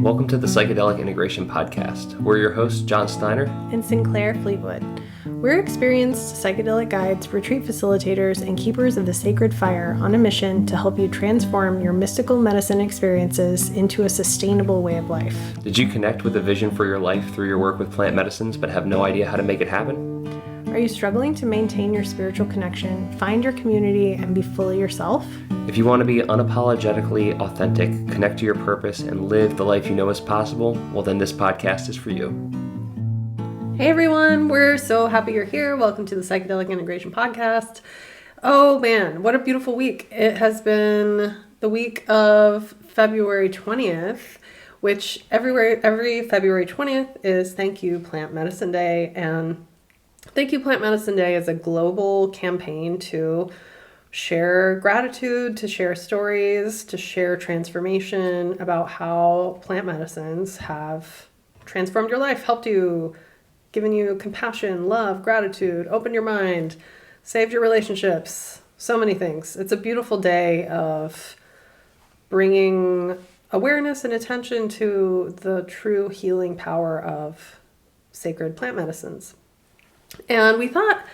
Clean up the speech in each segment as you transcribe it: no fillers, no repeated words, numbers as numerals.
Welcome to the Psychedelic Integration Podcast. We're your hosts, John Steiner and Sinclair Fleetwood. We're experienced psychedelic guides, retreat facilitators, and keepers of the sacred fire on a mission to help you transform your mystical medicine experiences into a sustainable way of life. Did you connect with a vision for your life through your work with plant medicines but have no idea how to make it happen? Are you struggling to maintain your spiritual connection, find your community, and be fully yourself? If you want to be unapologetically authentic, connect to your purpose, and live the life you know is possible, well then this podcast is for you. Hey everyone, we're so happy you're here. Welcome to the Psychedelic Integration Podcast. Oh man, what a beautiful week. It has been the week of February 20th, which every February 20th is Thank You Plant Medicine Day. And Thank You Plant Medicine Day is a global campaign to share gratitude, to share stories, to share transformation about how plant medicines have transformed your life, helped you, given you compassion, love, gratitude, opened your mind, saved your relationships, so many things. It's a beautiful day of bringing awareness and attention to the true healing power of sacred plant medicines. And we thought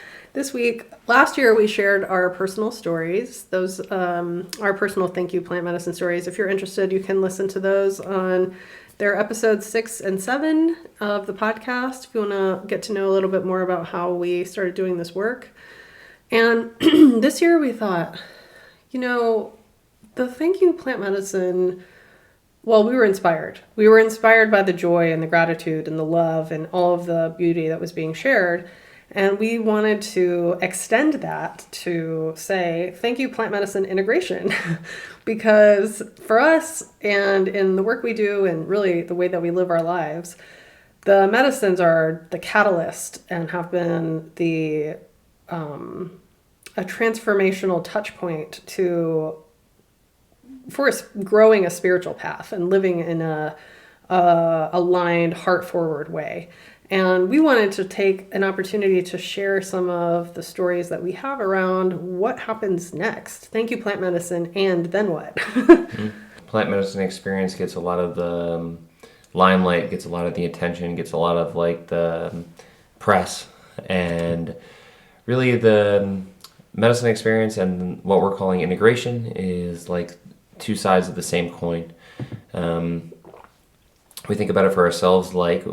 last year we shared our personal stories, those our personal Thank You Plant Medicine stories. If you're interested, you can listen to those on their episodes 6 and 7 of the podcast if you want to get to know a little bit more about how we started doing this work. And this year we thought, the Thank You Plant Medicine, well, we were inspired. We were inspired by the joy and the gratitude and the love and all of the beauty that was being shared. And we wanted to extend that to say, thank you, plant medicine integration. Because for us and in the work we do and really the way that we live our lives, the medicines are the catalyst and have been a transformational touch point for us growing a spiritual path and living in a aligned, heart-forward way. And we wanted to take an opportunity to share some of the stories that we have around what happens next. Thank you, plant medicine, and then what? Plant medicine experience gets a lot of the limelight, gets a lot of the attention, gets a lot of the press. And really the medicine experience and what we're calling integration is like two sides of the same coin. We think about it for ourselves like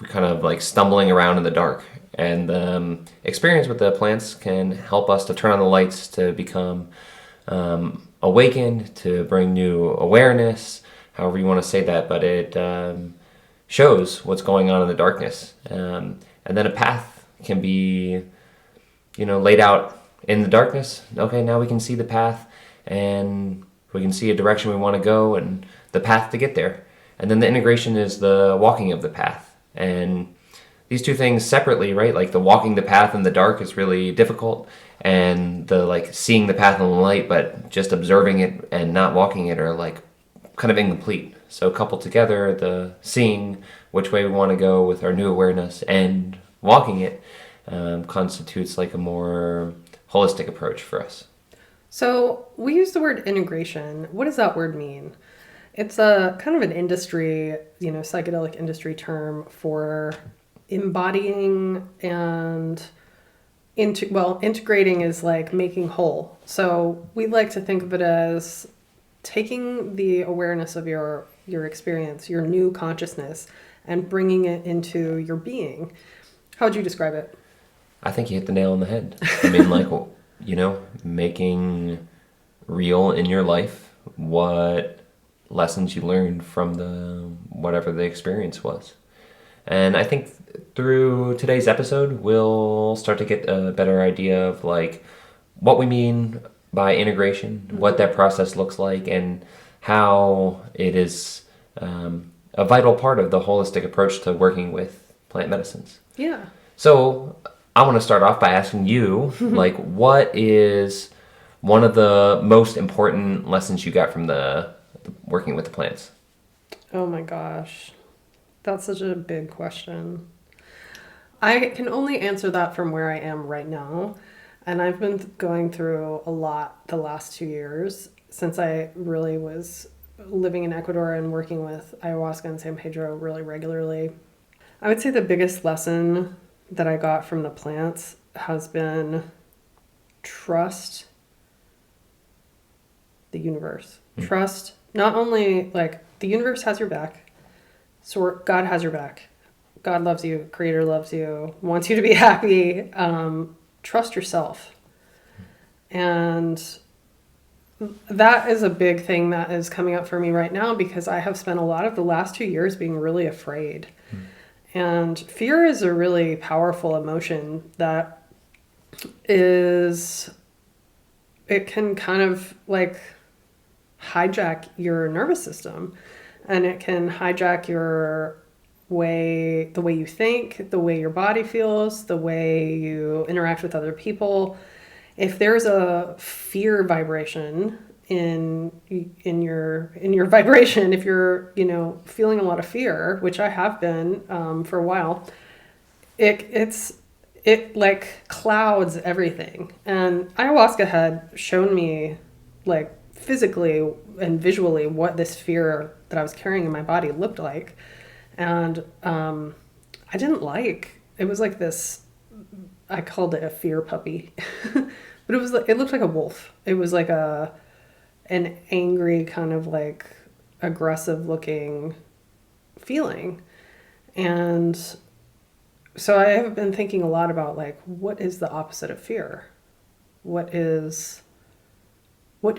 we're kind of stumbling around in the dark, and the experience with the plants can help us to turn on the lights, to become awakened, to bring new awareness, however you want to say that, but it shows what's going on in the darkness. And then a path can be, laid out in the darkness. Okay, now we can see the path, and we can see a direction we want to go and the path to get there. And then the integration is the walking of the path. And these two things separately, right? Like the walking the path in the dark is really difficult, and the seeing the path in the light, but just observing it and not walking it are kind of incomplete. So coupled together, the seeing which way we want to go with our new awareness and walking it constitutes a more holistic approach for us. So we use the word integration. What does that word mean? It's a kind of an industry, psychedelic industry term for embodying and integrating is like making whole. So we like to think of it as taking the awareness of your experience, your new consciousness, and bringing it into your being. How would you describe it? I think you hit the nail on the head. I mean, making real in your life what lessons you learned from whatever the experience was. And I think through today's episode, we'll start to get a better idea of what we mean by integration, what that process looks like, and how it is a vital part of the holistic approach to working with plant medicines. Yeah. So I want to start off by asking you, what is one of the most important lessons you got from the working with the plants? Oh my gosh, that's such a big question. I can only answer that from where I am right now, and I've been going through a lot the last 2 years since I really was living in Ecuador and working with ayahuasca and San Pedro really regularly, I would say the biggest lesson that I got from the plants has been trust the universe. Trust not only like the universe has your back, so God has your back. God loves you, Creator loves you, wants you to be happy. Trust yourself. And that is a big thing that is coming up for me right now because I have spent a lot of the last 2 years being really afraid. And fear is a really powerful emotion that is, it can kind of like hijack your nervous system, and it can hijack the way you think, the way your body feels, the way you interact with other people. If there's a fear vibration in your vibration, if you're, feeling a lot of fear, which I have been for a while, it like clouds everything. And ayahuasca had shown me like physically and visually what this fear that I was carrying in my body looked like. And I didn't like, it was like this, I called it a fear puppy, but it looked like a wolf. It was like an angry kind of like aggressive looking feeling. And so I have been thinking a lot about like, what is the opposite of fear? What do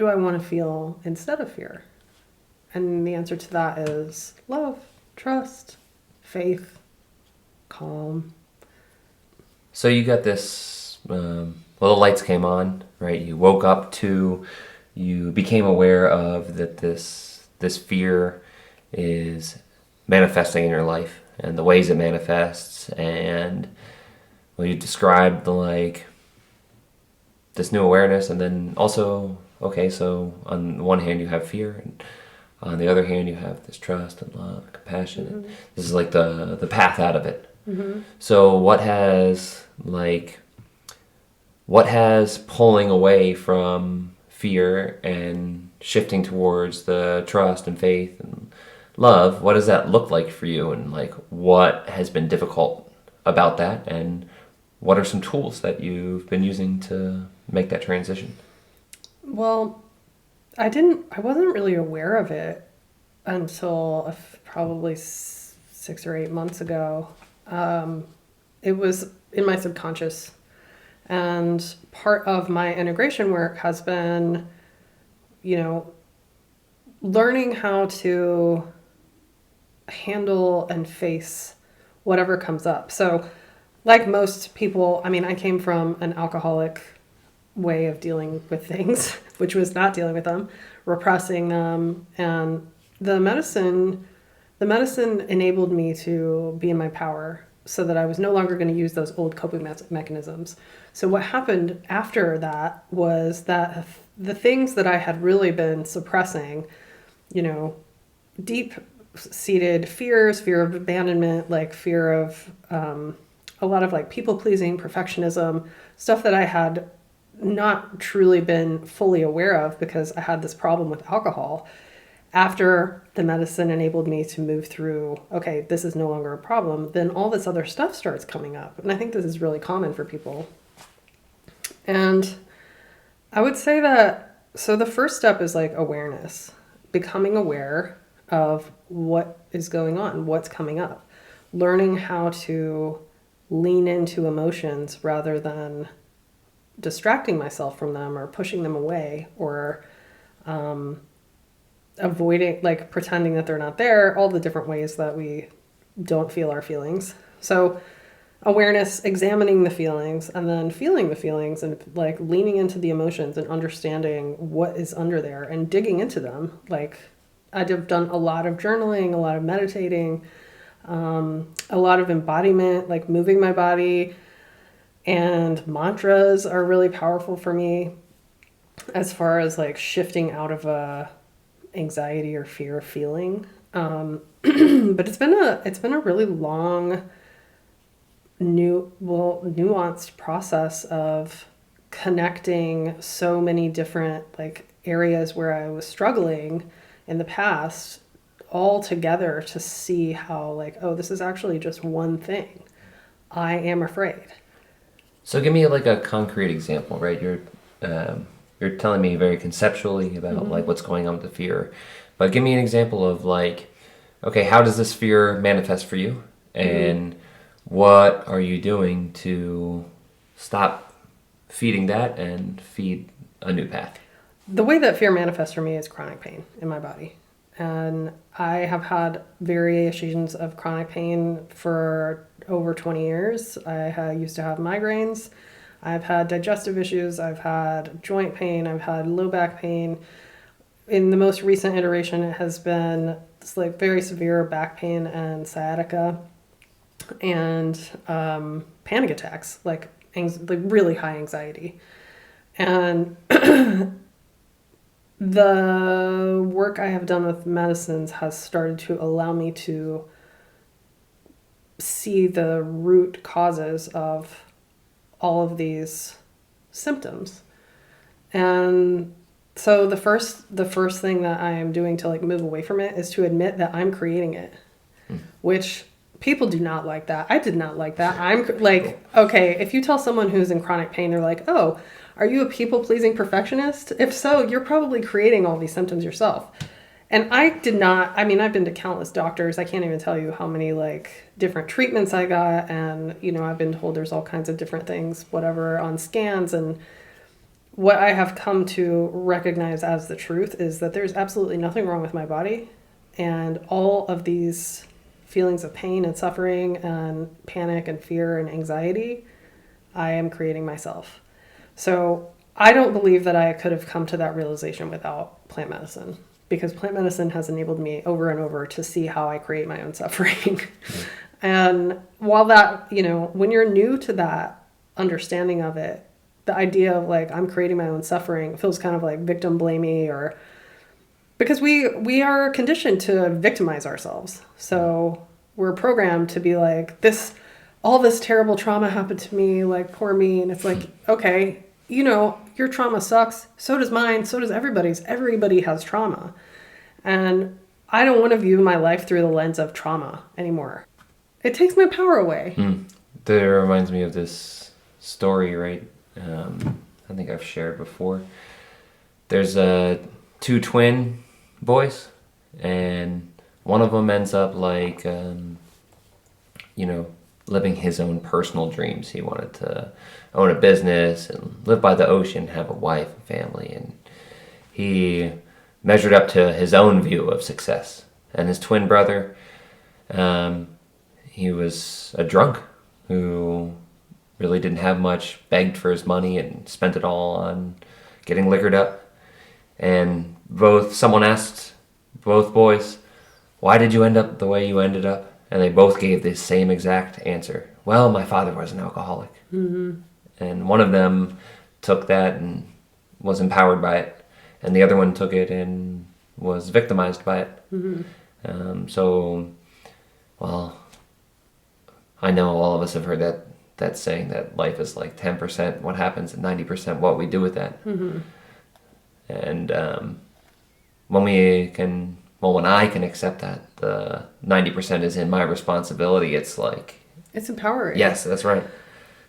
I want to feel instead of fear? And the answer to that is love, trust, faith, calm. So you got this, the lights came on, right? You woke up you became aware of that this fear is manifesting in your life and the ways it manifests. And you described this new awareness, and then also, okay, so on one hand you have fear, and on the other hand you have this trust and love and compassion. Mm-hmm. And this is like the path out of it. Mm-hmm. So what has pulling away from fear and shifting towards the trust and faith and love, what does that look like for you? And like, what has been difficult about that? And what are some tools that you've been using to make that transition? Well, I wasn't really aware of it until probably 6 or 8 months ago. It was in my subconscious. And part of my integration work has been, learning how to handle and face whatever comes up. So like most people, I came from an alcoholic way of dealing with things, which was not dealing with them, repressing them. And the medicine enabled me to be in my power so that I was no longer going to use those old coping mechanisms. So what happened after that was that the things that I had really been suppressing, deep-seated fears, fear of abandonment, like fear of a lot of like people-pleasing, perfectionism, stuff that I had not truly been fully aware of because I had this problem with alcohol. After the medicine enabled me to move through, okay, this is no longer a problem, then all this other stuff starts coming up. And I think this is really common for people. And I would say that, so the first step is like awareness, becoming aware of what is going on, what's coming up, learning how to lean into emotions rather than distracting myself from them or pushing them away or avoiding, like pretending that they're not there, all the different ways that we don't feel our feelings. So awareness, examining the feelings, and then feeling the feelings and like leaning into the emotions and understanding what is under there and digging into them. Like I've done a lot of journaling, a lot of meditating, a lot of embodiment, like moving my body, and mantras are really powerful for me as far as like shifting out of a anxiety or fear feeling. But it's been a really long, nuanced process of connecting so many different like areas where I was struggling in the past all together to see how like, oh, this is actually just one thing. I am afraid. So give me like a concrete example, right? You're telling me very conceptually about like what's going on with the fear, but give me an example of like, okay, how does this fear manifest for you? And what are you doing to stop feeding that and feed a new path? The way that fear manifests for me is chronic pain in my body. And I have had variations of chronic pain for over 20 years. I used to have migraines. I've had digestive issues. I've had joint pain. I've had low back pain. In the most recent iteration, it has been this like very severe back pain and sciatica and panic attacks, like really high anxiety. And the work I have done with medicines has started to allow me to see the root causes of all of these symptoms. And so the first thing that I am doing to like move away from it is to admit that I'm creating it, which people do not like that. I did not like that. I'm like, okay, if you tell someone who's in chronic pain, they're like, oh, are you a people-pleasing perfectionist? If so, you're probably creating all these symptoms yourself. And I did not, I mean, I've been to countless doctors. I can't even tell you how many like different treatments I got. And, you know, I've been told there's all kinds of different things, whatever, on scans. And what I have come to recognize as the truth is that there's absolutely nothing wrong with my body. And all of these feelings of pain and suffering and panic and fear and anxiety, I am creating myself. So I don't believe that I could have come to that realization without plant medicine, because plant medicine has enabled me over and over to see how I create my own suffering. And while that, you know, when you're new to that understanding of it, the idea of like, I'm creating my own suffering feels kind of like victim blamey, or because we are conditioned to victimize ourselves. So we're programmed to be like, all this terrible trauma happened to me, like poor me. And it's like, okay, you know, your trauma sucks. So does mine. So does everybody's. Everybody has trauma. And I don't want to view my life through the lens of trauma anymore. It takes my power away. That reminds me of this story, right? I think I've shared before. There's two twin boys, and one of them ends up like, you know, living his own personal dreams. He wanted to own a business and live by the ocean, have a wife and family, and he measured up to his own view of success. And his twin brother, he was a drunk who really didn't have much, begged for his money and spent it all on getting liquored up. And someone asked both boys, why did you end up the way you ended up? And they both gave the same exact answer. Well, my father was an alcoholic. Mm-hmm. And one of them took that and was empowered by it. And the other one took it and was victimized by it. Mm-hmm. Well, I know all of us have heard that saying that life is like 10% what happens and 90% what we do with that. Mm-hmm. And when I can accept that the 90% is in my responsibility, it's like... It's empowering. Yes, that's right.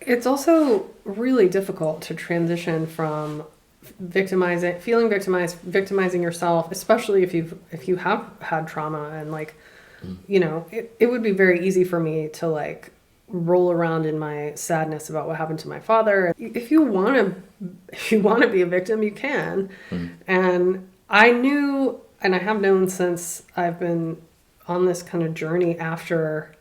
It's also really difficult to transition from feeling victimized, victimizing yourself, especially if you have had trauma, and like, you know, it would be very easy for me to like roll around in my sadness about what happened to my father. If you want to be a victim, you can. And I knew, and I have known since I've been on this kind of journey after,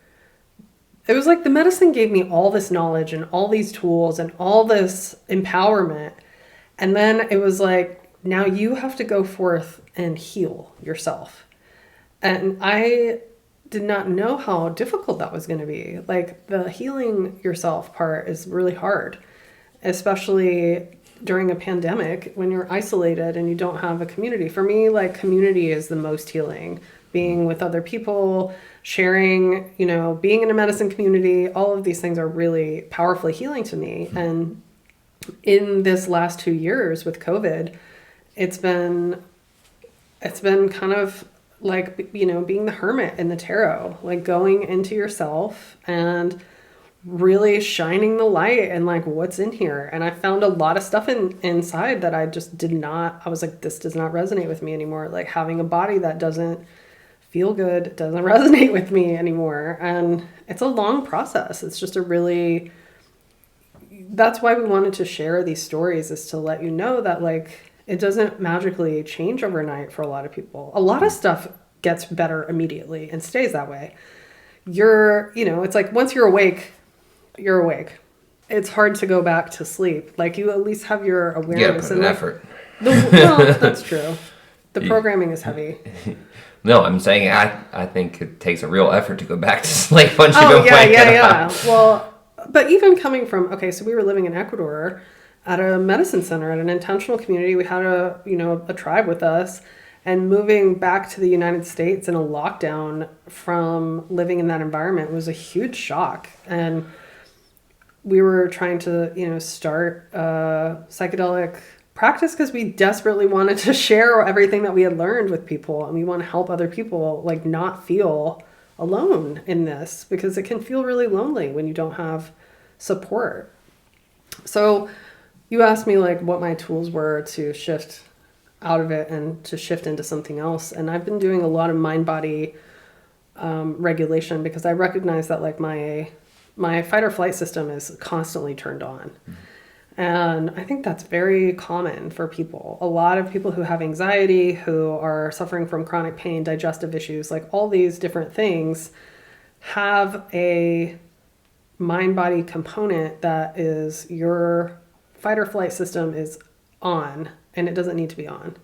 it was like the medicine gave me all this knowledge and all these tools and all this empowerment. And then it was like, now you have to go forth and heal yourself. And I did not know how difficult that was going to be. Like, the healing yourself part is really hard, especially during a pandemic when you're isolated and you don't have a community. For me, like, community is the most healing. Being with other people, sharing, you know, being in a medicine community, all of these things are really powerfully healing to me. And in this last 2 years with COVID, it's been it's been kind of like, being the hermit in the tarot, like going into yourself and really shining the light and like what's in here. And I found a lot of stuff inside that I just I was like, this does not resonate with me anymore. Like having a body that doesn't feel good doesn't resonate with me anymore. And it's a long process. It's just that's why we wanted to share these stories, is to let you know that like it doesn't magically change overnight for a lot of people. A lot of stuff gets better immediately and stays that way. It's like once you're awake, you're awake. It's hard to go back to sleep. Like you at least have your awareness. Put an effort. Well, that's true. The programming is heavy. No, I'm saying I think it takes a real effort to go back to sleep once you don't wake up. Yeah. Well, but even coming from, so we were living in Ecuador at a medicine center, at an intentional community. We had a tribe with us, and moving back to the United States in a lockdown from living in that environment was a huge shock. And we were trying to, start a psychedelic practice because we desperately wanted to share everything that we had learned with people, and we want to help other people like not feel alone in this, because it can feel really lonely when you don't have support. So you asked me like what my tools were to shift out of it and to shift into something else. And I've been doing a lot of mind-body regulation, because I recognize that like my fight or flight system is constantly turned on. And I think that's very common for people. A lot of people who have anxiety, who are suffering from chronic pain, digestive issues, like all these different things, have a mind-body component that is your fight or flight system is on, and it doesn't need to be on.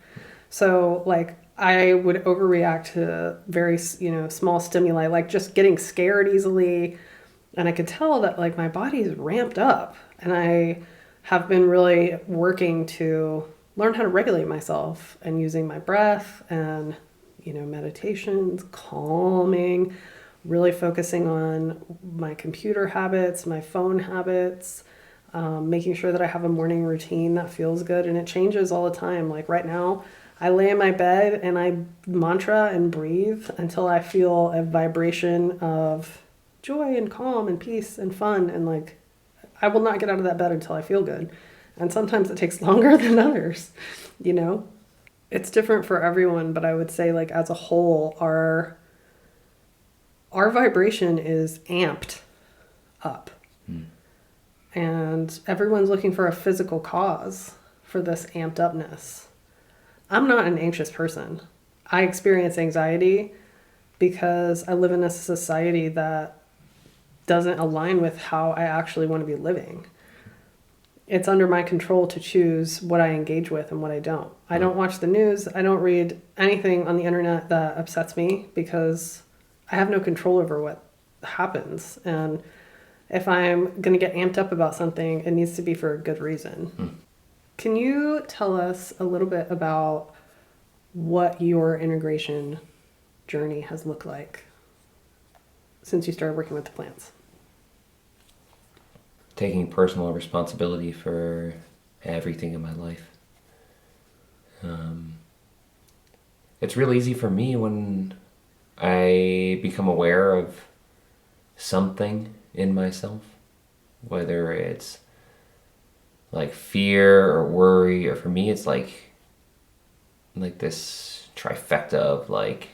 So like I would overreact to very, small stimuli, like just getting scared easily. And I could tell that like my body is ramped up, and I have been really working to learn how to regulate myself, and using my breath and, meditations, calming, really focusing on my computer habits, my phone habits, making sure that I have a morning routine that feels good. And it changes all the time. Like right now, I lay in my bed and I mantra and breathe until I feel a vibration of joy and calm and peace and fun. And like, I will not get out of that bed until I feel good. And sometimes it takes longer than others, It's different for everyone, but I would say like as a whole, our vibration is amped up. And everyone's looking for a physical cause for this amped upness. I'm not an anxious person. I experience anxiety because I live in a society that doesn't align with how I actually want to be living. It's under my control to choose what I engage with and what I don't. I don't watch the news. I don't read anything on the internet that upsets me, because I have no control over what happens. And if I'm going to get amped up about something, it needs to be for a good reason. Can you tell us a little bit about what your integration journey has looked like since you started working with the plants? Taking personal responsibility for everything in my life. It's real easy for me when I become aware of something in myself, whether it's like fear or worry, or for me it's like this trifecta of like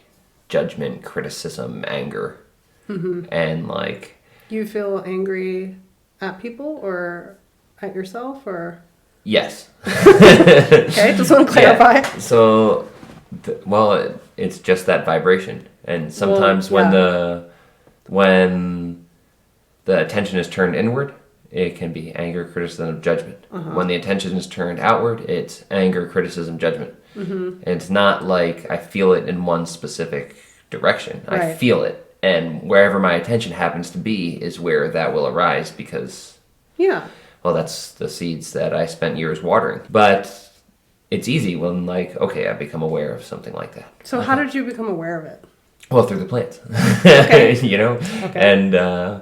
judgment, criticism, anger. And like, you feel angry at people or at yourself, or? Yes. Okay, just want to clarify. Yeah. So, it's just that vibration. And sometimes when the attention is turned inward, it can be anger, criticism, judgment. When the attention is turned outward, it's anger, criticism, judgment. And it's not like I feel it in one specific direction. Right. I feel it. And wherever my attention happens to be is where that will arise, because... Yeah. Well, that's the seeds that I spent years watering. But it's easy when, like, okay, I become aware of something like that. So how did you become aware of it? Well, through the plants. Okay. Okay. And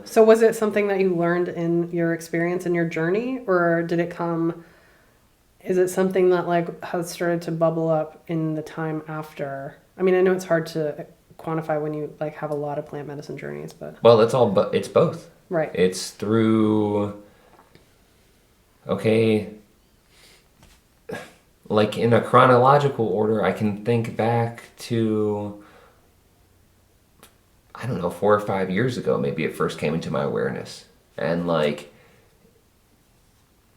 so was it something that you learned in your experience, in your journey, or did it come is it something that like has started to bubble up in the time after? I mean, I know it's hard to quantify when you like have a lot of plant medicine journeys, but Well, it's both. right. It's through, okay, like in a chronological order, I can think back to, I don't know, 4 or 5 years ago, maybe it first came into my awareness. And like,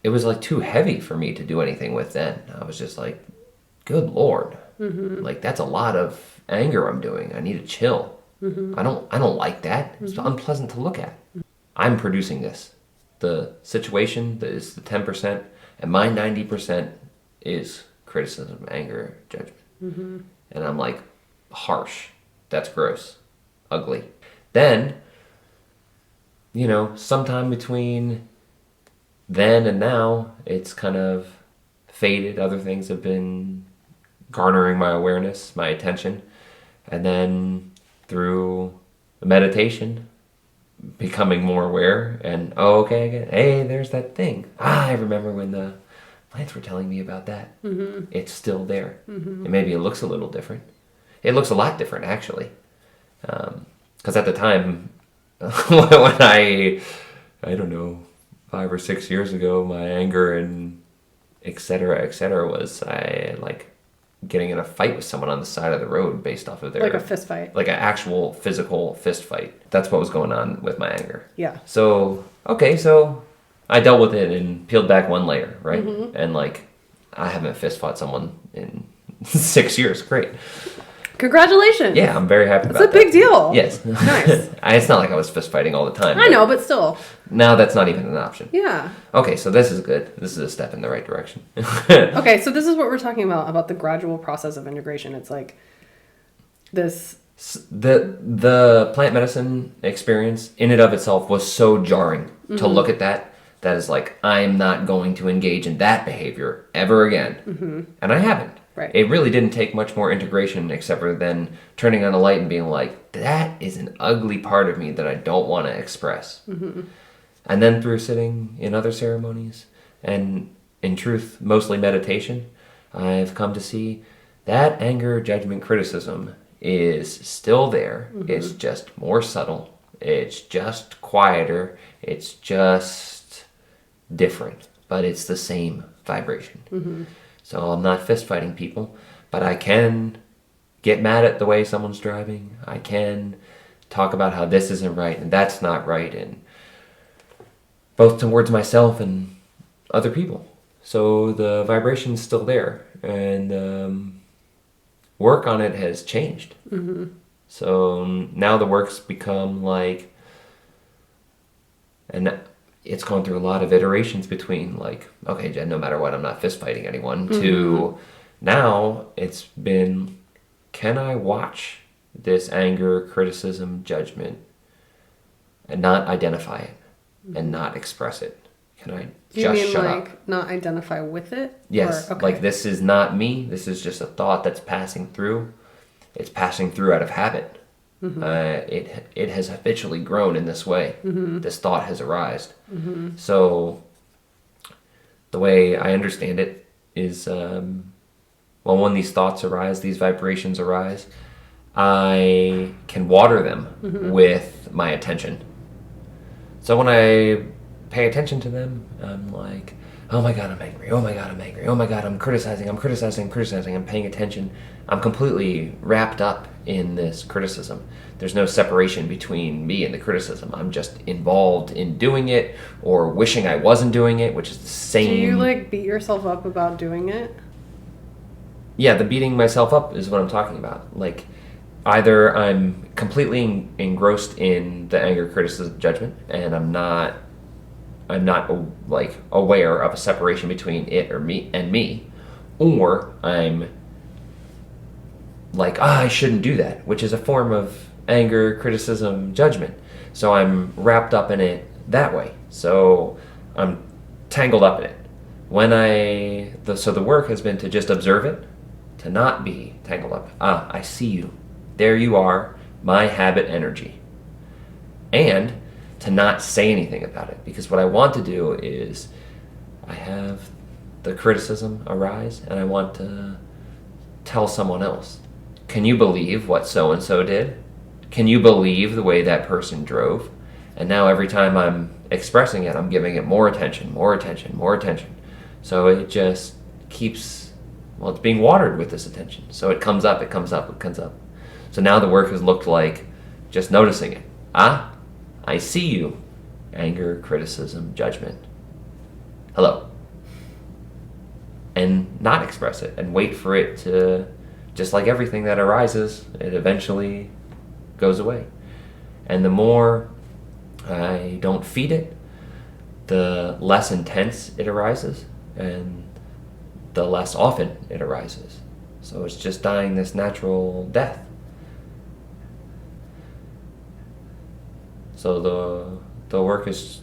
it was like too heavy for me to do anything with then. I was just like, good Lord. Like, that's a lot of anger I'm doing. I need to chill. I don't like that. It's unpleasant to look at. I'm producing this. The situation that is the 10%, and my 90% is criticism, anger, judgment. And I'm like, harsh. That's gross. Ugly. Then, you know, sometime between then and now, it's kind of faded. Other things have been garnering my awareness, my attention. And then through meditation, becoming more aware and, oh, okay, again, hey, there's that thing. I remember when the plants were telling me about that. It's still there. And maybe it looks a little different. It looks a lot different, actually. Because at the time, when I don't know, 5 or 6 years ago, my anger and et cetera, was I like getting in a fight with someone on the side of the road based off of their... Like a fist fight. Like an actual physical fist fight. That's what was going on with my anger. Yeah. So, okay, so I dealt with it and peeled back one layer, right? And like, I haven't fist fought someone in 6 years. Great. Congratulations. Yeah, I'm very happy about that. It's a big deal. Yes. Nice. It's not like I was fist fighting all the time. I know, but still. Now that's not even an option. Yeah. Okay, so this is good. This is a step in the right direction. Okay, so this is what we're talking about the gradual process of integration. It's like this... The plant medicine experience in and of itself was so jarring to look at that is like, I'm not going to engage in that behavior ever again. And I haven't. Right. It really didn't take much more integration except for then turning on a light and being like, that is an ugly part of me that I don't want to express. And then through sitting in other ceremonies and in truth, mostly meditation, I've come to see that anger, judgment, criticism is still there. It's just more subtle. It's just quieter. It's just different, but it's the same vibration. So I'm not fist fighting people, but I can get mad at the way someone's driving. I can talk about how this isn't right and that's not right, and both towards myself and other people. So the vibration's still there, and work on it has changed. So now the work's become like, and it's gone through a lot of iterations between like, okay, Jen, no matter what, I'm not fist fighting anyone, to now it's been, can I watch this anger, criticism, judgment, and not identify it and not express it? Can I just shut up? Like not identify with it? Yes. Or, okay. Like, this is not me. This is just a thought that's passing through. It's passing through out of habit. It has habitually grown in this way. This thought has arisen. So the way I understand it is, well, when these thoughts arise, these vibrations arise, I can water them with my attention. So when I pay attention to them, I'm like, oh my God, I'm angry. Oh my God, I'm angry. Oh my God, I'm criticizing. I'm paying attention. I'm completely wrapped up in this criticism. There's no separation between me and the criticism. I'm just involved in doing it or wishing I wasn't doing it, which is the same. Do you like beat yourself up about doing it? Yeah, the beating myself up is what I'm talking about. Like, either I'm completely engrossed in the anger, criticism, judgment, and I'm not like aware of a separation between it or me, or I'm like, I shouldn't do that, which is a form of anger, criticism, judgment. So I'm wrapped up in it that way. So I'm tangled up in it. So the work has been to just observe it, to not be tangled up. I see you. There you are, my habit energy. And to not say anything about it, because what I want to do is, I have the criticism arise, and I want to tell someone else, can you believe what so-and-so did? Can you believe the way that person drove? And now every time I'm expressing it, I'm giving it more attention, more attention, more attention. So it just keeps, well, it's being watered with this attention. So it comes up, it comes up, it comes up. So now the work has looked like just noticing it. I see you. Anger, criticism, judgment. Hello. And not express it and wait for it to, just like everything that arises, it eventually goes away. And the more I don't feed it, the less intense it arises and the less often it arises. So it's just dying this natural death. So the work has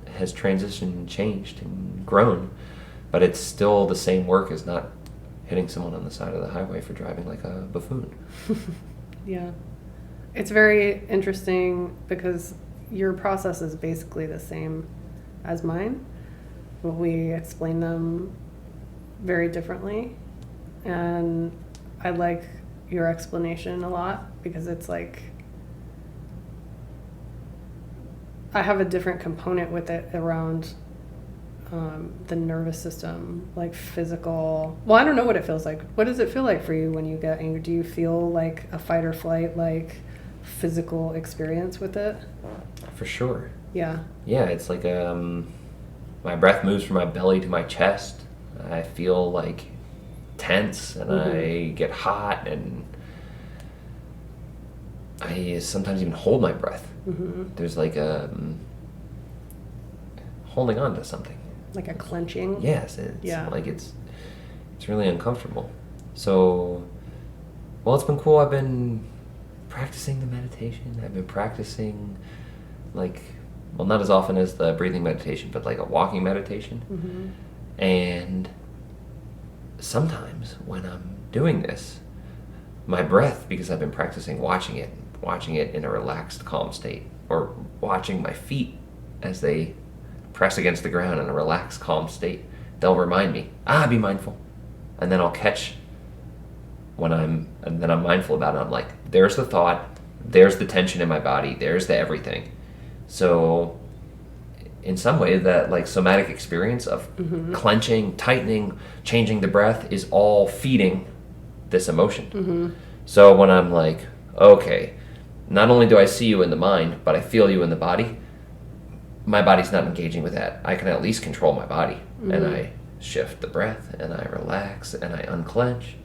transitioned, changed, and grown, but it's still the same work as not hitting someone on the side of the highway for driving like a buffoon. Yeah. It's very interesting because your process is basically the same as mine, but we explain them very differently. And I like your explanation a lot because it's like I have a different component with it around the nervous system, like physical. Well, I don't know what it feels like. What does it feel like for you when you get angry? Do you feel like a fight or flight, like physical experience with it? For sure. Yeah. Yeah, it's like my breath moves from my belly to my chest. I feel like tense and I get hot and I sometimes even hold my breath. There's like a holding on to something. Like a clenching? Yes, it's really uncomfortable. So, well, it's been cool. I've been practicing the meditation. I've been practicing not as often as the breathing meditation, but like a walking meditation. And sometimes when I'm doing this, my breath, because I've been practicing watching it in a relaxed, calm state, or watching my feet as they press against the ground in a relaxed, calm state, they'll remind me, be mindful. And then I'll catch and then I'm mindful about it. I'm like, there's the thought, there's the tension in my body, there's the everything. So in some way that like somatic experience of clenching, tightening, changing the breath is all feeding this emotion. So when I'm like, okay, not only do I see you in the mind, but I feel you in the body, my body's not engaging with that. I can at least control my body. And I shift the breath and I relax and I unclench.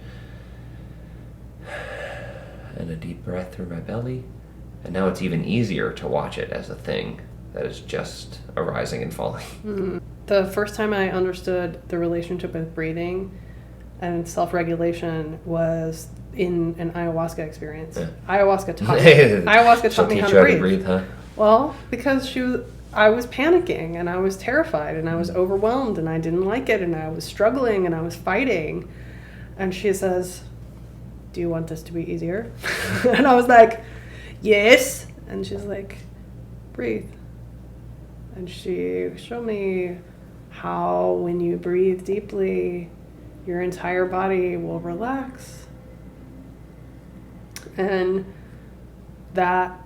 And a deep breath through my belly. And now it's even easier to watch it as a thing that is just arising and falling. The first time I understood the relationship with breathing and self-regulation was in an ayahuasca experience. Yeah. Ayahuasca taught me how to breathe. Huh? Well, because I was panicking and I was terrified and I was overwhelmed and I didn't like it and I was struggling and I was fighting. And she says, do you want this to be easier? And I was like, yes. And she's like, breathe. And she showed me how when you breathe deeply, your entire body will relax. And that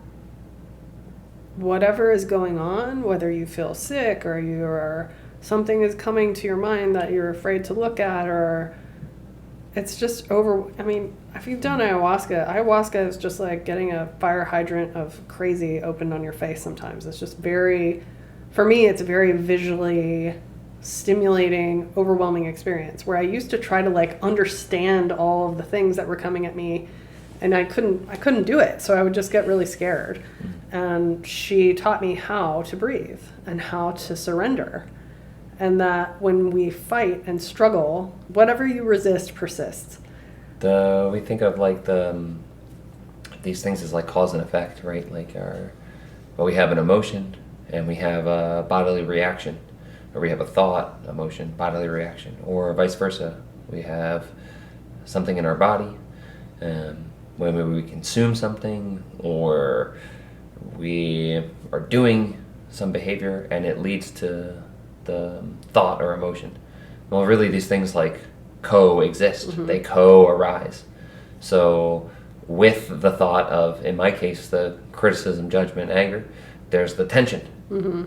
whatever is going on, whether you feel sick or something is coming to your mind that you're afraid to look at, or it's just if you've done ayahuasca is just like getting a fire hydrant of crazy opened on your face sometimes. It's just for me, it's a very visually stimulating, overwhelming experience where I used to try to like understand all of the things that were coming at me and I couldn't do it. So I would just get really scared. And she taught me how to breathe and how to surrender. And that when we fight and struggle, whatever you resist persists. We think of like these things as like cause and effect, right? Like we have an emotion and we have a bodily reaction, or we have a thought, emotion, bodily reaction, or vice versa. We have something in our body, when we consume something, or we are doing some behavior and it leads to the thought or emotion. Well, really, these things like coexist. They co-arise. So with the thought of, in my case, the criticism, judgment, anger, there's the tension.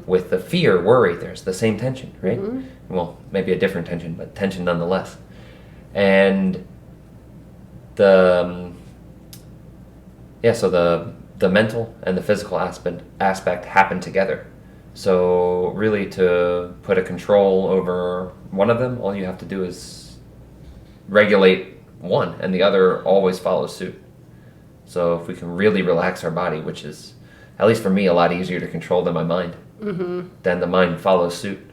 With the fear, worry, there's the same tension, right? Well, maybe a different tension, but tension nonetheless. And so the mental and the physical aspect happen together. So really, to put a control over one of them, all you have to do is regulate one, and the other always follows suit. So if we can really relax our body, which is, at least for me, a lot easier to control than my mind, then the mind follows suit.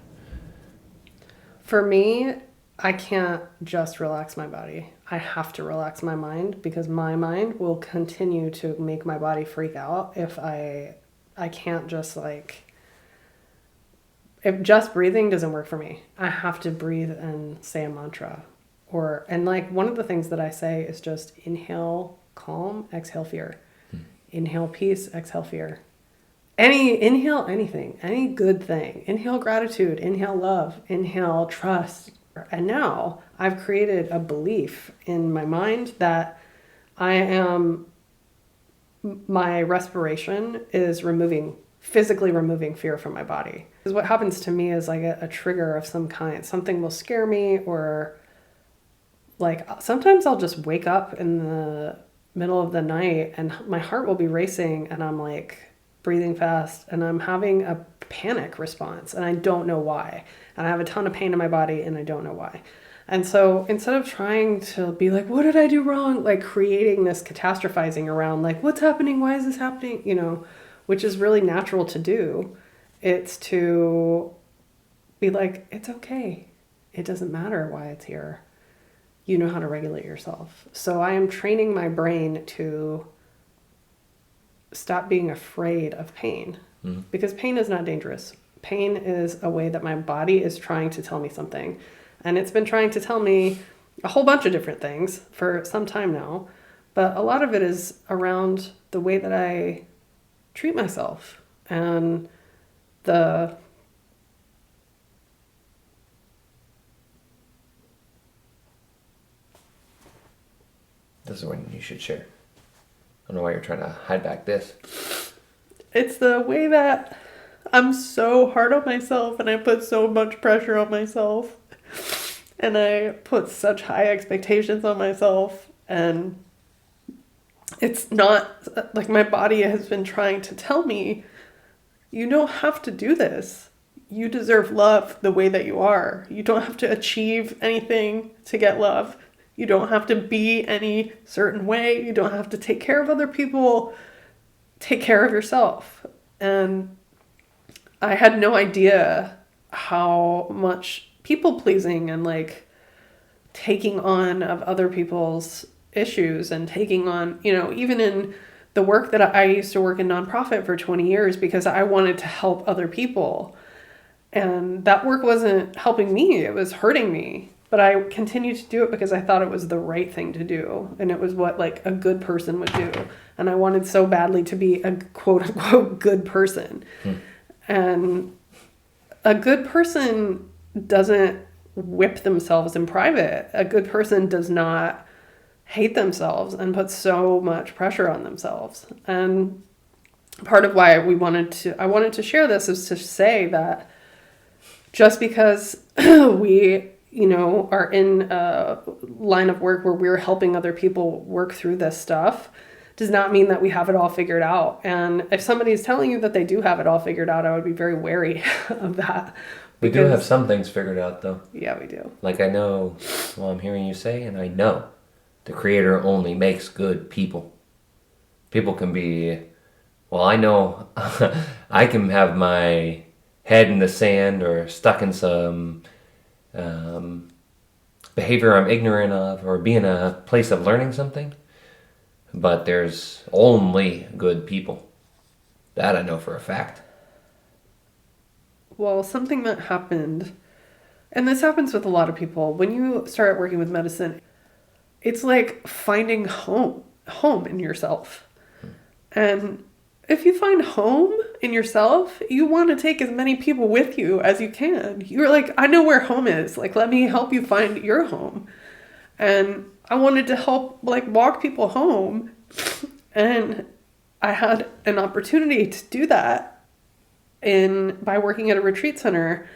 For me, I can't just relax my body. I have to relax my mind, because my mind will continue to make my body freak out if I can't just if just breathing doesn't work for me. I have to breathe and say a mantra. One of the things that I say is just inhale calm, exhale fear. Inhale peace, exhale fear. Inhale anything, any good thing. Inhale gratitude, inhale love, inhale trust. And now I've created a belief in my mind that my respiration is physically removing fear from my body. Because what happens to me is I get a trigger of some kind. Something will scare me, or sometimes I'll just wake up in the middle of the night and my heart will be racing and I'm breathing fast and I'm having a panic response and I don't know why. And I have a ton of pain in my body and I don't know why. And so instead of trying to be what did I do wrong? Creating this catastrophizing around what's happening? Why is this happening? Which is really natural to do. It's to be it's okay. It doesn't matter why it's here. You know how to regulate yourself. So I am training my brain to stop being afraid of pain, because pain is not dangerous. Pain is a way that my body is trying to tell me something. And it's been trying to tell me a whole bunch of different things for some time now. But a lot of it is around the way that I treat myself and this is when you should share. I don't know why you're trying to hide back this. It's the way that I'm so hard on myself and I put so much pressure on myself and I put such high expectations on myself, and it's not my body has been trying to tell me, you don't have to do this. You deserve love the way that you are. You don't have to achieve anything to get love. You don't have to be any certain way. You don't have to take care of other people. Take care of yourself. And I had no idea how much people pleasing and taking on of other people's issues and taking on, even in the work that I used to work in nonprofit for 20 years because I wanted to help other people. And that work wasn't helping me. It was hurting me. But I continued to do it because I thought it was the right thing to do. And it was what a good person would do. And I wanted so badly to be a quote unquote good person. And a good person doesn't whip themselves in private. A good person does not hate themselves and put so much pressure on themselves. And part of why I wanted to share this is to say that just because we are in a line of work where we're helping other people work through this stuff does not mean that we have it all figured out. And if somebody's telling you that they do have it all figured out, I would be very wary of that. We do have some things figured out, though. Yeah, we do. I know, I'm hearing you say, and I know the Creator only makes good people. People can be, I know I can have my head in the sand or stuck in some behavior I'm ignorant of, or be in a place of learning something, but there's only good people. That I know for a fact. Well, something that happened, and this happens with a lot of people, when you start working with medicine, it's like finding home in yourself. And if you find home in yourself, you want to take as many people with you as you can. You're like, I know where home is. Like, let me help you find your home. And I wanted to help, like, walk people home. And I had an opportunity to do that by working at a retreat center.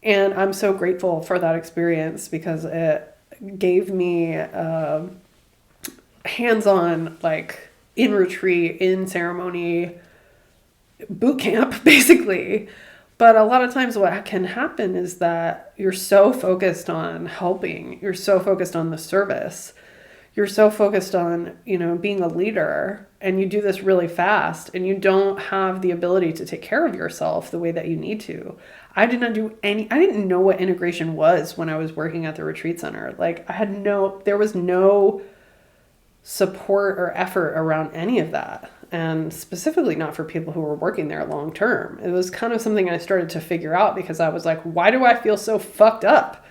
And I'm so grateful for that experience because it gave me hands-on, like, in retreat, in ceremony, boot camp, basically. But a lot of times what can happen is that you're so focused on helping, you're so focused on the service, you're so focused on, being a leader, and you do this really fast, and you don't have the ability to take care of yourself the way that you need to. I didn't know what integration was when I was working at the retreat center. Like, there was no support or effort around any of that. And specifically not for people who were working there long term. It was kind of something I started to figure out because I was like, why do I feel so fucked up?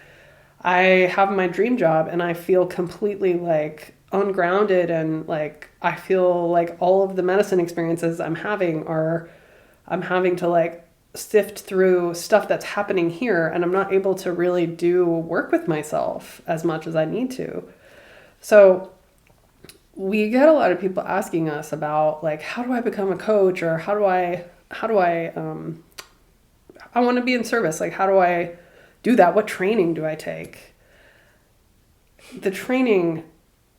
I have my dream job and I feel completely like ungrounded, and like I feel like all of the medicine experiences I'm having to like sift through stuff that's happening here, and I'm not able to really do work with myself as much as I need to. So we get a lot of people asking us about, like, how do I become a coach, or how do I want to be in service. Like, how do I do that? What training do I take? The training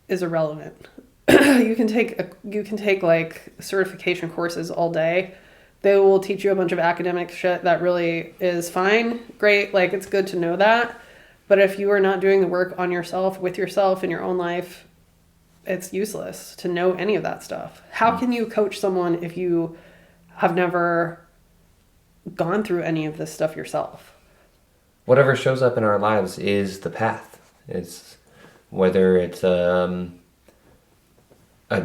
is irrelevant. You can take like certification courses all day. They will teach you a bunch of academic shit that really is fine. Great. Like, it's good to know that. But if you are not doing the work on yourself, with yourself in your own life, it's useless to know any of that stuff. How can you coach someone if you have never gone through any of this stuff yourself? Whatever shows up in our lives is the path. It's whether it's a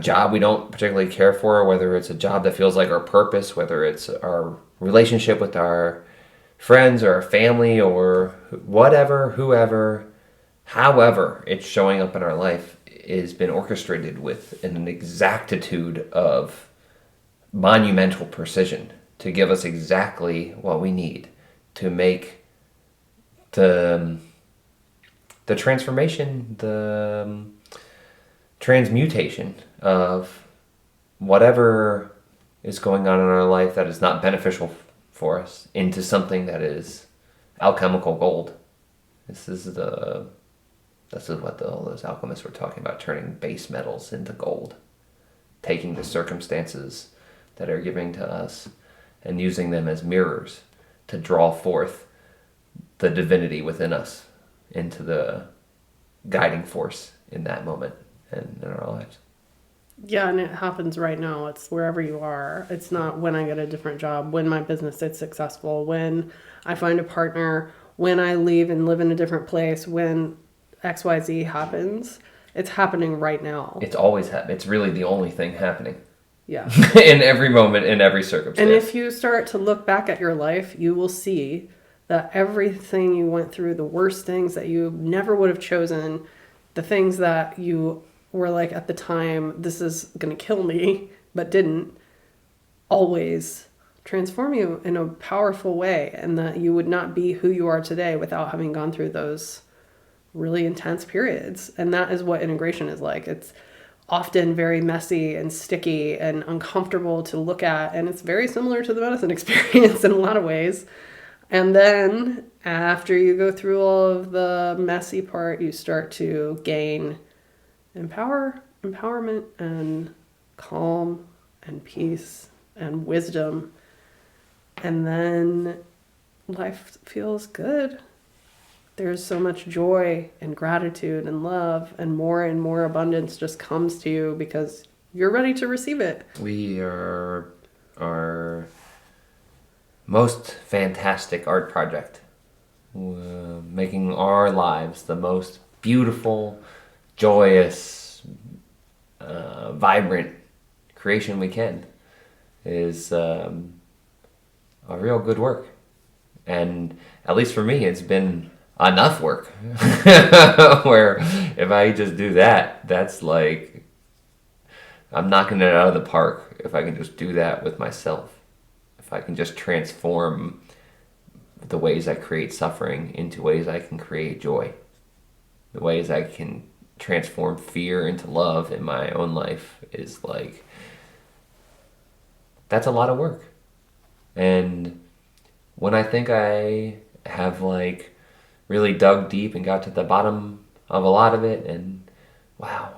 job we don't particularly care for, whether it's a job that feels like our purpose, whether it's our relationship with our friends or our family or whatever, whoever, however it's showing up in our life, has been orchestrated with an exactitude of monumental precision to give us exactly what we need to make the transformation, the transmutation of whatever is going on in our life that is not beneficial for us into something that is alchemical gold. This is what all those alchemists were talking about, turning base metals into gold, taking the circumstances that are given to us and using them as mirrors to draw forth the divinity within us into the guiding force in that moment and in our lives. Yeah, and it happens right now. It's wherever you are. It's not when I get a different job, when my business is successful, when I find a partner, when I leave and live in a different place, when XYZ happens. It's happening right now. It's always happening. It's really the only thing happening. Yeah. In every moment, in every circumstance. And if you start to look back at your life, you will see that everything you went through, the worst things that you never would have chosen, the things that you were like at the time, this is going to kill me, but didn't, always transform you in a powerful way, and that you would not be who you are today without having gone through those really intense periods. And that is what integration is like. It's often very messy and sticky and uncomfortable to look at, and it's very similar to the medicine experience in a lot of ways. And then after you go through all of the messy part, you start to gain empowerment and calm and peace and wisdom, and then life feels good. There's so much joy and gratitude and love, and more abundance just comes to you because you're ready to receive it. We are our most fantastic art project, making our lives the most beautiful, joyous, vibrant creation we can, is a real good work. And at least for me, it's been enough work where if I just do that, that's like I'm knocking it out of the park if I can just do that with myself. If I can just transform the ways I create suffering into ways I can create joy. The ways I can transform fear into love in my own life is like, that's a lot of work. And when I think I have like really dug deep and got to the bottom of a lot of it and wow,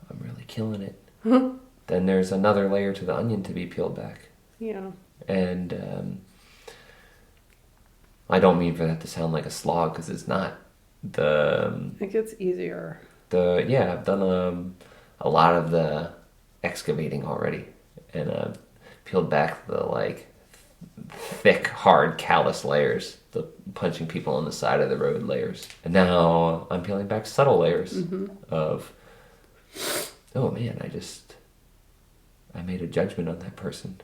I'm really killing it, then there's another layer to the onion to be peeled back. Yeah. And I don't mean for that to sound like a slog, because it's not. It gets easier. I've done a lot of the excavating already, and peeled back the like thick, hard, callous layers, the punching people on the side of the road layers, and now I'm peeling back subtle layers of, oh man, I made a judgment on that person.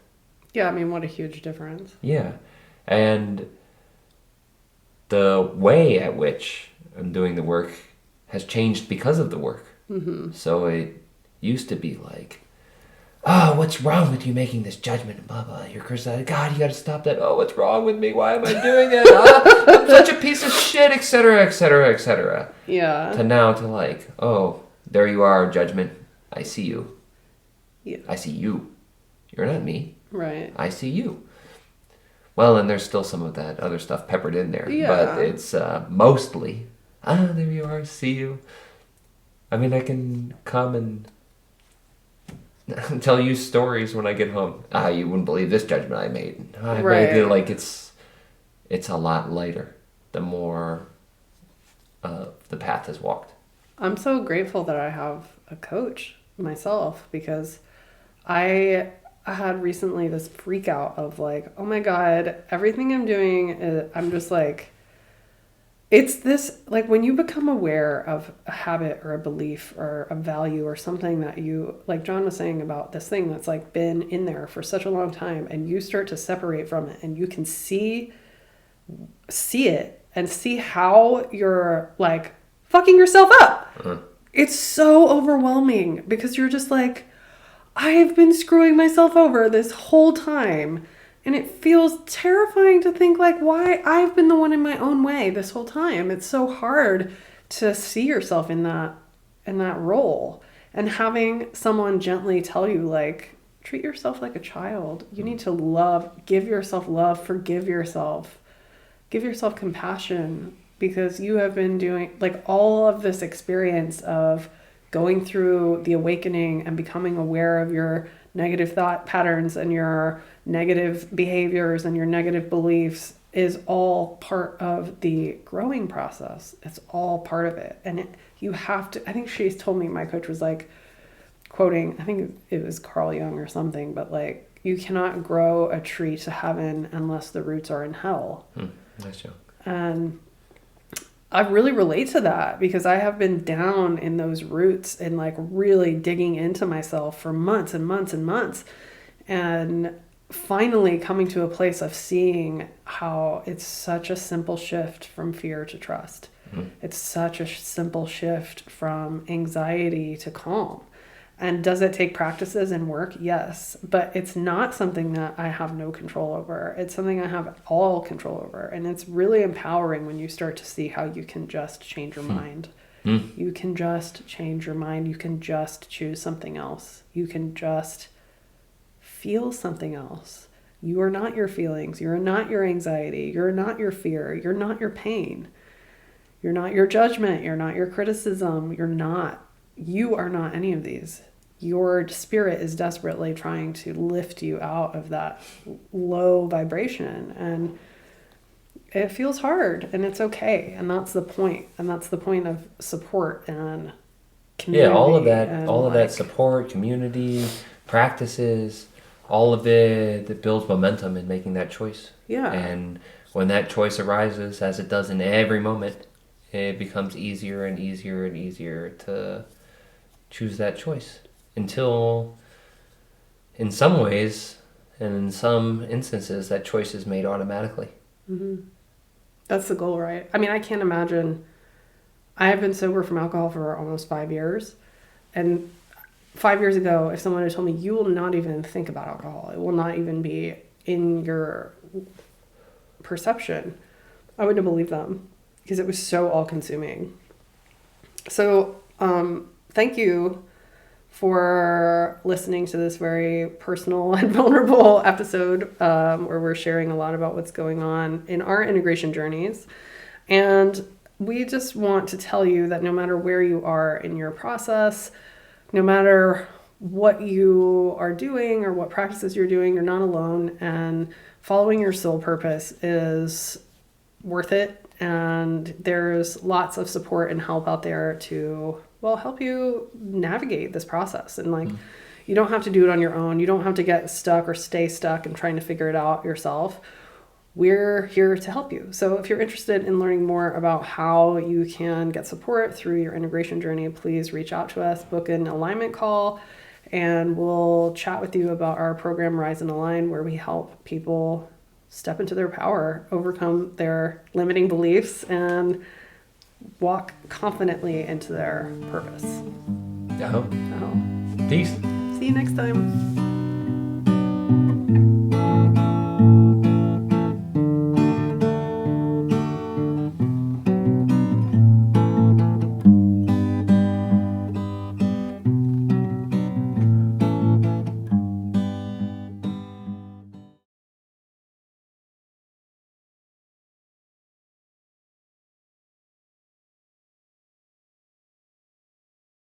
Yeah, I mean, what a huge difference. Yeah, and the way at which I'm doing the work has changed because of the work. Mm-hmm. So it used to be like, oh, what's wrong with you making this judgment? Blah, blah. You're criticizing. God, you got to stop that. Oh, what's wrong with me? Why am I doing it? I'm such a piece of shit, etc., etc., etc. Yeah. To like, oh, there you are, judgment. I see you. Yeah. I see you. You're not me. Right. I see you. Well, and there's still some of that other stuff peppered in there. Yeah. But it's mostly, there you are, see you. I mean, I can come and tell you stories when I get home. You wouldn't believe this judgment I made. Right. Like it's a lot lighter the more the path is walked. I'm so grateful that I have a coach myself, because I had recently this freak out of like, oh my God, everything I'm doing, I'm just like, it's this, like when you become aware of a habit or a belief or a value or something that you, like John was saying about this thing that's like been in there for such a long time, and you start to separate from it and you can see it and see how you're like fucking yourself up. Uh-huh. It's so overwhelming because you're just like, I have been screwing myself over this whole time. And it feels terrifying to think like, why I've been the one in my own way this whole time. It's so hard to see yourself in that role. And having someone gently tell you like, treat yourself like a child. You need to give yourself love, forgive yourself, give yourself compassion, because you have been doing like all of this experience of going through the awakening and becoming aware of your negative thought patterns and your negative behaviors and your negative beliefs is all part of the growing process. It's all part of it. And you have to, I think she's told me, my coach was like, quoting, I think it was Carl Jung or something, but like, you cannot grow a tree to heaven unless the roots are in hell. Nice joke. And I really relate to that because I have been down in those roots and like really digging into myself for months and months and months, and finally coming to a place of seeing how it's such a simple shift from fear to trust. Mm-hmm. It's such a simple shift from anxiety to calm. And does it take practices and work? Yes. But it's not something that I have no control over. It's something I have all control over. And it's really empowering when you start to see how you can just change your mind. You can just change your mind. You can just choose something else. You can just feel something else. You are not your feelings. You're not your anxiety. You're not your fear. You're not your pain. You're not your judgment. You're not your criticism. You are not any of these. Your spirit is desperately trying to lift you out of that low vibration, and it feels hard, and it's okay. And that's the point. And that's the point of support and community. Yeah, all of that support, community, practices, all of it that builds momentum in making that choice. Yeah. And when that choice arises, as it does in every moment, it becomes easier and easier and easier to choose that choice, until in some ways and in some instances that choice is made automatically. Mm-hmm. That's the goal, right? I mean, I can't imagine. I have been sober from alcohol for almost 5 years, and 5 years ago, if someone had told me, you will not even think about alcohol, it will not even be in your perception, I wouldn't have believed them because it was so all-consuming. So thank you for listening to this very personal and vulnerable episode where we're sharing a lot about what's going on in our integration journeys. And we just want to tell you that no matter where you are in your process, no matter what you are doing or what practices you're doing, you're not alone, and following your soul purpose is worth it. And there's lots of support and help out there to, well, help you navigate this process. And like, you don't have to do it on your own. You don't have to get stuck or stay stuck and trying to figure it out yourself. We're here to help you. So if you're interested in learning more about how you can get support through your integration journey, please reach out to us, book an alignment call, and we'll chat with you about our program Rise and Align, where we help people step into their power, overcome their limiting beliefs, and walk confidently into their purpose. Peace. See you next time.